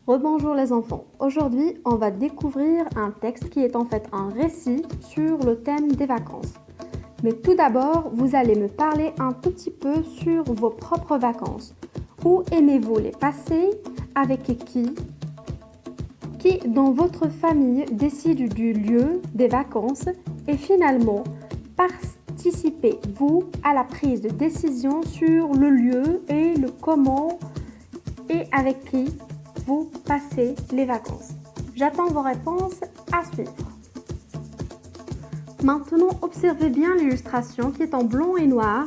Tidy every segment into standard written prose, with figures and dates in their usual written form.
Rebonjour les enfants. Aujourd'hui, on va découvrir un texte qui est en fait un récit sur le thème des vacances. Mais tout d'abord, vous allez me parler un tout petit peu sur vos propres vacances. Où aimez-vous les passer? Avec qui? Qui dans votre famille décide du lieu des vacances? Et finalement, participez-vous à la prise de décision sur le lieu et le comment et avec qui vous passez les vacances? J'attends vos réponses à suivre. Maintenant, observez bien l'illustration qui est en blanc et noir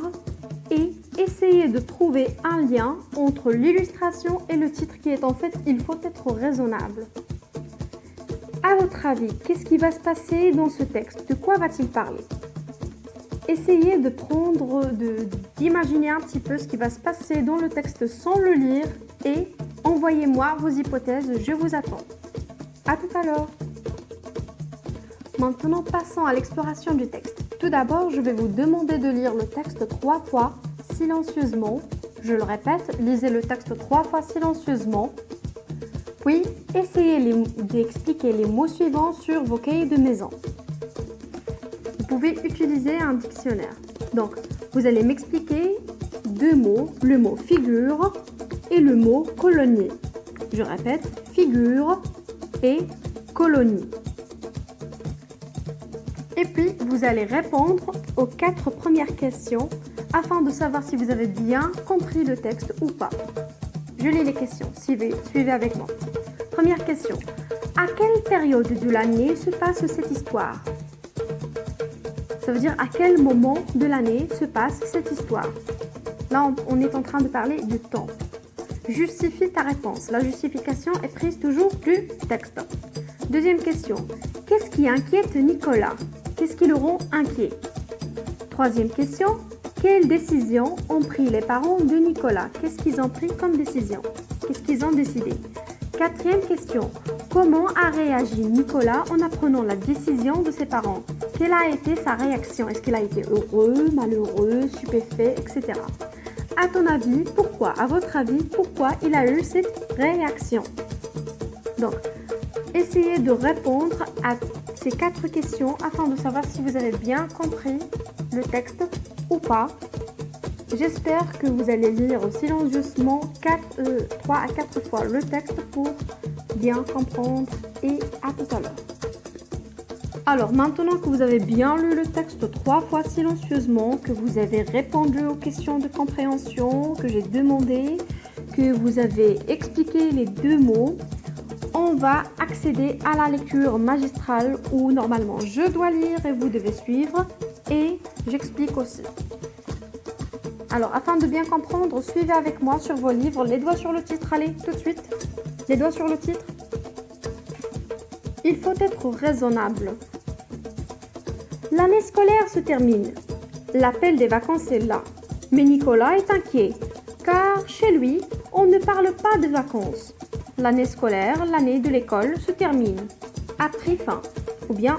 et essayez de trouver un lien entre l'illustration et le titre qui est en fait « Il faut être raisonnable ». À votre avis, qu'est-ce qui va se passer dans ce texte? De quoi va-t-il parler? Essayez d'imaginer un petit peu ce qui va se passer dans le texte sans le lire et envoyez-moi vos hypothèses, je vous attends. À tout à l'heure. Maintenant, passons à l'exploration du texte. Tout d'abord, je vais vous demander de lire le texte 3 fois silencieusement. Je le répète, lisez le texte 3 fois silencieusement. Puis, essayez d'expliquer les mots suivants sur vos cahiers de maison. Vous pouvez utiliser un dictionnaire. Donc, vous allez m'expliquer deux mots, le mot figure et le mot colonie. Je répète, figure et colonie. Et puis, vous allez répondre aux 4 premières questions afin de savoir si vous avez bien compris le texte ou pas. Je lis les questions, suivez avec moi. Première question. À quelle période de l'année se passe cette histoire? Ça veut dire à quel moment de l'année se passe cette histoire? Là, on est en train de parler du temps. Justifie ta réponse. La justification est prise toujours du texte. Deuxième question. Qu'est-ce qui inquiète Nicolas? Qu'est-ce qui le rend inquiet? Troisième question. Quelle décision ont pris les parents de Nicolas? Qu'est-ce qu'ils ont pris comme décision? Qu'est-ce qu'ils ont décidé? Quatrième question. Comment a réagi Nicolas en apprenant la décision de ses parents? Quelle a été sa réaction? Est-ce qu'il a été heureux, malheureux, stupéfait, etc. À ton avis, pourquoi? À votre avis, pourquoi il a eu cette réaction? Donc, essayez de répondre à ces 4 questions afin de savoir si vous avez bien compris le texte ou pas. J'espère que vous allez lire silencieusement 3 à 4 fois le texte pour bien comprendre et à tout à l'heure. Alors, maintenant que vous avez bien lu le texte 3 fois silencieusement, que vous avez répondu aux questions de compréhension que j'ai demandées, que vous avez expliqué les 2 mots, on va accéder à la lecture magistrale où normalement je dois lire et vous devez suivre et j'explique aussi. Alors, afin de bien comprendre, suivez avec moi sur vos livres, les doigts sur le titre, allez, tout de suite, les doigts sur le titre. Il faut être raisonnable. L'année scolaire se termine. L'appel des vacances est là. Mais Nicolas est inquiet, car chez lui, on ne parle pas de vacances. L'année scolaire, l'année de l'école se termine, a pris fin, ou bien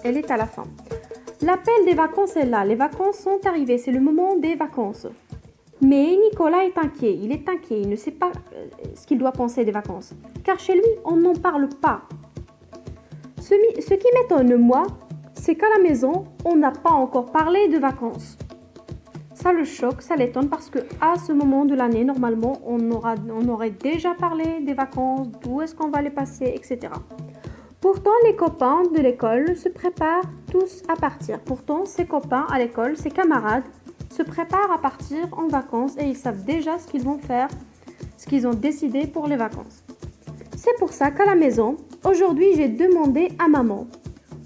elle est à la fin. L'appel des vacances est là, les vacances sont arrivées, c'est le moment des vacances. Mais Nicolas est inquiet, il ne sait pas ce qu'il doit penser des vacances, car chez lui, on n'en parle pas. Ce qui m'étonne, moi, c'est qu'à la maison, on n'a pas encore parlé de vacances. Ça le choque, ça l'étonne parce qu'à ce moment de l'année, normalement, on aurait déjà parlé des vacances, d'où est-ce qu'on va les passer, etc. Pourtant, les copains de l'école se préparent tous à partir. Pourtant, ses copains à l'école, ses camarades, se préparent à partir en vacances et ils savent déjà ce qu'ils vont faire, ce qu'ils ont décidé pour les vacances. C'est pour ça qu'à la maison, aujourd'hui, j'ai demandé à maman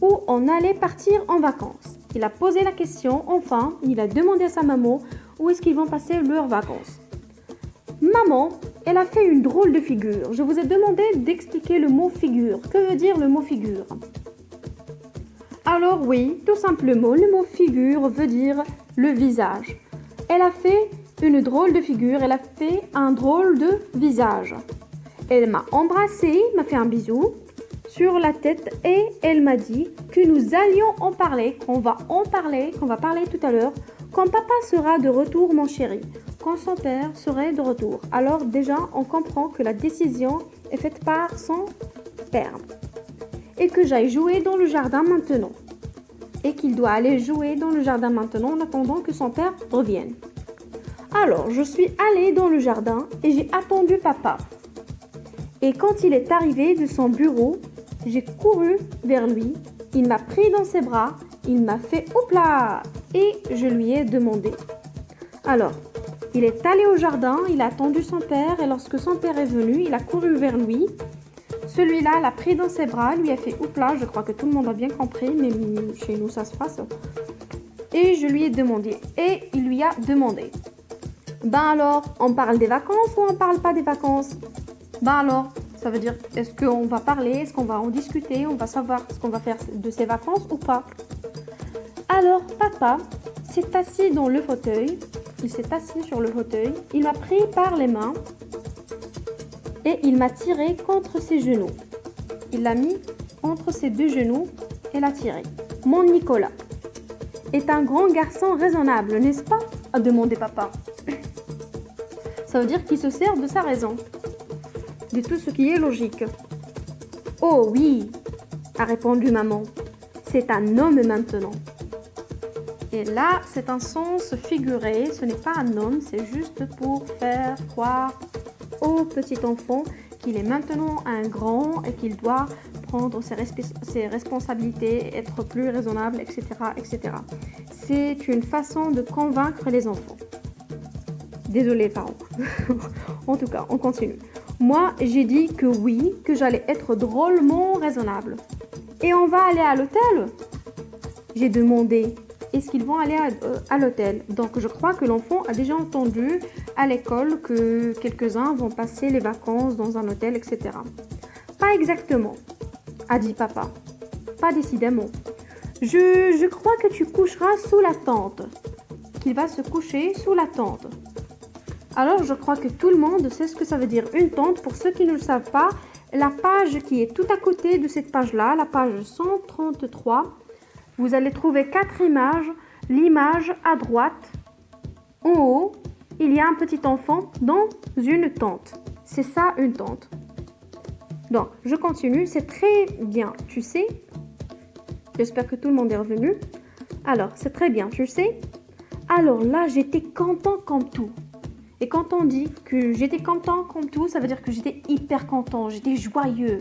où on allait partir en vacances. Il a posé la question, enfin, il a demandé à sa maman où est-ce qu'ils vont passer leurs vacances. Maman, elle a fait une drôle de figure. Je vous ai demandé d'expliquer le mot figure. Que veut dire le mot figure? Alors oui, tout simplement, le mot figure veut dire le visage. Elle a fait une drôle de figure, elle a fait un drôle de visage. Elle m'a embrassée, m'a fait un bisou sur la tête et elle m'a dit que nous allions en parler, qu'on va parler tout à l'heure, quand papa sera de retour, mon chéri. quand son père serait de retour. Alors déjà, on comprend que la décision est faite par son père. Et que j'aille jouer dans le jardin maintenant. Et qu'il doit aller jouer dans le jardin maintenant en attendant que son père revienne. Alors, je suis allée dans le jardin et j'ai attendu papa. Et quand il est arrivé de son bureau, j'ai couru vers lui. Il m'a pris dans ses bras. Il m'a fait « Oupla !» et je lui ai demandé. Alors, il est allé au jardin, il a attendu son père et lorsque son père est venu, il a couru vers lui. Celui-là l'a pris dans ses bras, lui a fait « Oupla !» Je crois que tout le monde a bien compris, mais chez nous ça se passe. Et je lui ai demandé. Et il lui a demandé. Ben alors, on parle des vacances ou on parle pas des vacances? Ben alors, ça veut dire, est-ce qu'on va parler, est-ce qu'on va en discuter, on va savoir ce qu'on va faire de ces vacances ou pas? Alors, papa s'est assis dans le fauteuil, il s'est assis sur le fauteuil, il m'a pris par les mains et il m'a tiré contre ses genoux. Il l'a mis entre ses deux genoux et l'a tiré. Mon Nicolas est un grand garçon raisonnable, n'est-ce pas? A demandé papa. Ça veut dire qu'il se sert de sa raison, de tout ce qui est logique. Oh oui, a répondu maman, c'est un homme maintenant. Et là, c'est un sens figuré, ce n'est pas un homme, c'est juste pour faire croire au petit enfant qu'il est maintenant un grand et qu'il doit prendre ses responsabilités, être plus raisonnable, etc., etc. C'est une façon de convaincre les enfants. Désolée, parents. En tout cas, on continue. Moi, j'ai dit que oui, que j'allais être drôlement raisonnable. Et on va aller à l'hôtel? J'ai demandé. Est-ce qu'ils vont aller à l'hôtel? Donc, je crois que l'enfant a déjà entendu à l'école que quelques-uns vont passer les vacances dans un hôtel, etc. Pas exactement, a dit papa. Pas décidément. Je crois que tu coucheras sous la tente. Qu'il va se coucher sous la tente. Alors, je crois que tout le monde sait ce que ça veut dire une tente. Pour ceux qui ne le savent pas, la page qui est tout à côté de cette page-là, la page 133, vous allez trouver 4 images. L'image à droite, en haut, il y a un petit enfant dans une tente. C'est ça, une tente. Donc, je continue. C'est très bien, tu sais. J'espère que tout le monde est revenu. Alors, c'est très bien, tu sais. Alors là, j'étais content comme tout. Et quand on dit que j'étais content comme tout, ça veut dire que j'étais hyper content, j'étais joyeux.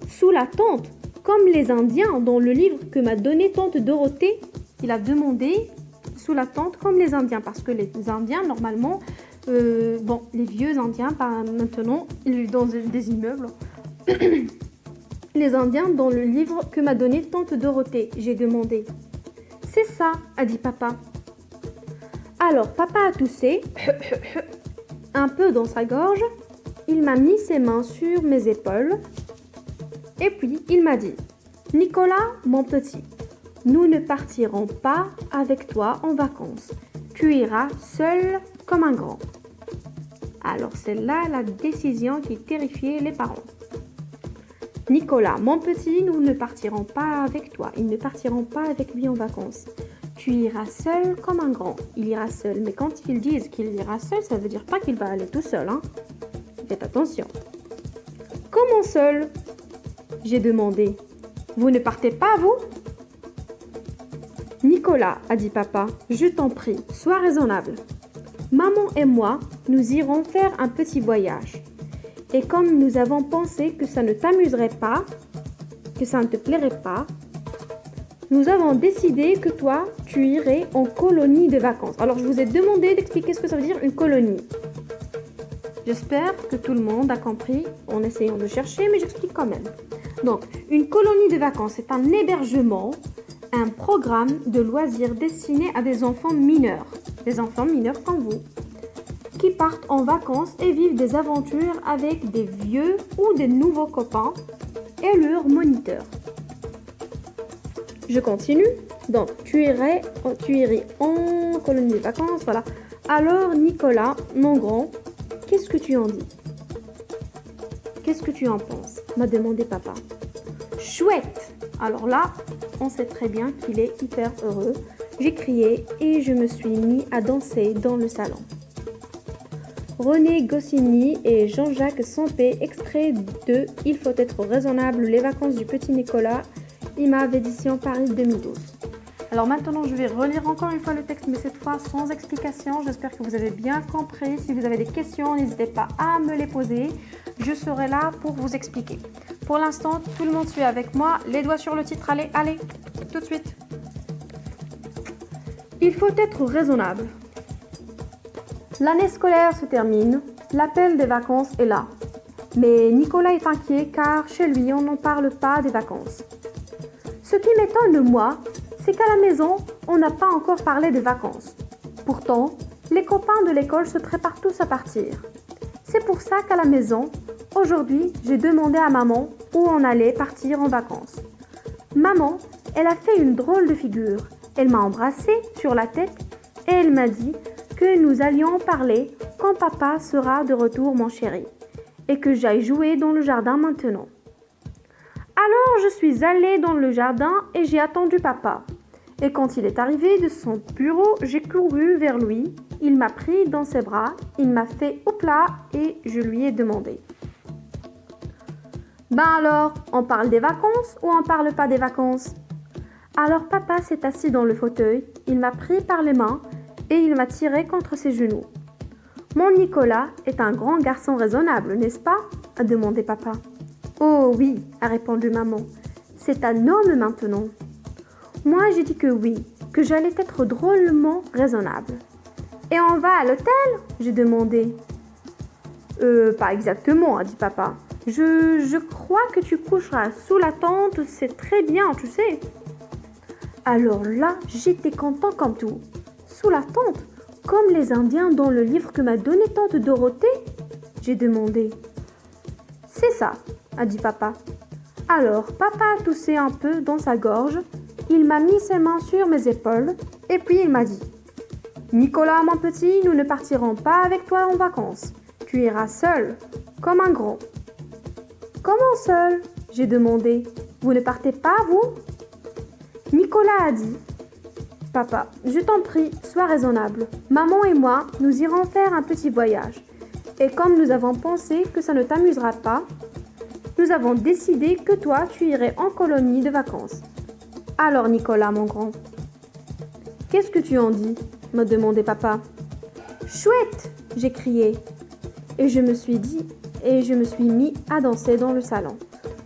Sous la tente, comme les Indiens dans le livre que m'a donné tante Dorothée, il a demandé sous la tente comme les Indiens. Parce que les Indiens, normalement, les vieux Indiens, pas maintenant, ils vivent dans des immeubles. Les Indiens dans le livre que m'a donné tante Dorothée, j'ai demandé. C'est ça, a dit papa. Alors, papa a toussé, un peu dans sa gorge. Il m'a mis ses mains sur mes épaules. Et puis, il m'a dit, « Nicolas, mon petit, nous ne partirons pas avec toi en vacances. Tu iras seul comme un grand. » Alors, c'est là la décision qui terrifiait les parents. « Nicolas, mon petit, nous ne partirons pas avec toi. Ils ne partiront pas avec lui en vacances. Tu iras seul comme un grand. » Il ira seul. Mais quand ils disent qu'il ira seul, ça veut dire pas qu'il va aller tout seul. Hein. Faites attention. « Comment seul ?» J'ai demandé. « Vous ne partez pas, vous ?» « Nicolas, a dit papa, je t'en prie, sois raisonnable. Maman et moi, nous irons faire un petit voyage. Et comme nous avons pensé que ça ne t'amuserait pas, que ça ne te plairait pas, nous avons décidé que toi, tu irais en colonie de vacances. » Alors, je vous ai demandé d'expliquer ce que ça veut dire une colonie. J'espère que tout le monde a compris en essayant de chercher, mais j'explique quand même. Donc, une colonie de vacances, c'est un hébergement, un programme de loisirs destiné à des enfants mineurs comme vous, qui partent en vacances et vivent des aventures avec des vieux ou des nouveaux copains et leurs moniteurs. Je continue. Donc, tu irais en colonie de vacances, voilà. Alors, Nicolas, mon grand, qu'est-ce que tu en dis? Qu'est-ce que tu en penses? M'a demandé papa. Chouette! Alors là, on sait très bien qu'il est hyper heureux. J'ai crié et je me suis mis à danser dans le salon. René Goscinny et Jean-Jacques Sempé, extrait de Il faut être raisonnable, les vacances du petit Nicolas, IMAV édition Paris 2012. Alors maintenant, je vais relire encore une fois le texte, mais cette fois sans explication. J'espère que vous avez bien compris. Si vous avez des questions, n'hésitez pas à me les poser. Je serai là pour vous expliquer. Pour l'instant, tout le monde suit avec moi. Les doigts sur le titre. Allez, allez, tout de suite. Il faut être raisonnable. L'année scolaire se termine. L'appel des vacances est là. Mais Nicolas est inquiet car chez lui, on n'en parle pas des vacances. Ce qui m'étonne, moi, c'est qu'à la maison, on n'a pas encore parlé des vacances. Pourtant, les copains de l'école se préparent tous à partir. C'est pour ça qu'à la maison, aujourd'hui, j'ai demandé à maman où on allait partir en vacances. Maman, elle a fait une drôle de figure. Elle m'a embrassée sur la tête et elle m'a dit que nous allions en parler quand papa sera de retour, mon chéri, et que j'aille jouer dans le jardin maintenant. Alors je suis allée dans le jardin et j'ai attendu papa. Et quand il est arrivé de son bureau, j'ai couru vers lui. Il m'a pris dans ses bras, il m'a fait au plat et je lui ai demandé. Ben alors, on parle des vacances ou on parle pas des vacances? Alors papa s'est assis dans le fauteuil, il m'a pris par les mains et il m'a tiré contre ses genoux. Mon Nicolas est un grand garçon raisonnable, n'est-ce pas? A demandé papa. Oh oui, a répondu maman. C'est un homme maintenant. Moi, j'ai dit que oui, que j'allais être drôlement raisonnable. Et on va à l'hôtel? J'ai demandé. Pas exactement, a dit papa. Je crois que tu coucheras sous la tente, c'est très bien, tu sais. Alors là, j'étais content comme tout. Sous la tente, comme les Indiens dans le livre que m'a donné tante Dorothée? J'ai demandé. C'est ça, a dit papa. Alors, papa a toussé un peu dans sa gorge, il m'a mis ses mains sur mes épaules, et puis il m'a dit « Nicolas, mon petit, nous ne partirons pas avec toi en vacances. Tu iras seul, comme un grand. » Comment seul? J'ai demandé. Vous ne partez pas, vous? Nicolas a dit « Papa, je t'en prie, sois raisonnable. Maman et moi, nous irons faire un petit voyage. Et comme nous avons pensé que ça ne t'amusera pas, nous avons décidé que toi, tu irais en colonie de vacances. Alors, Nicolas, mon grand, qu'est-ce que tu en dis? Me demandait papa. Chouette! J'ai crié. Et je me suis mis à danser dans le salon.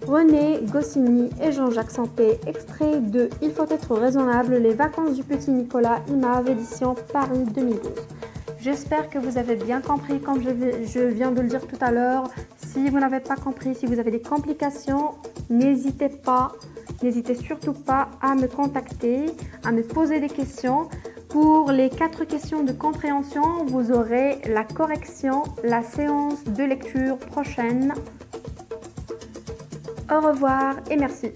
René Goscinny et Jean-Jacques Sempé, extrait de Il faut être raisonnable, les vacances du petit Nicolas, IMAV édition Paris 2012. J'espère que vous avez bien compris comme je viens de le dire tout à l'heure. Si vous n'avez pas compris, si vous avez des complications, n'hésitez surtout pas à me contacter, à me poser des questions. Pour les 4 questions de compréhension, vous aurez la correction, la séance de lecture prochaine. Au revoir et merci.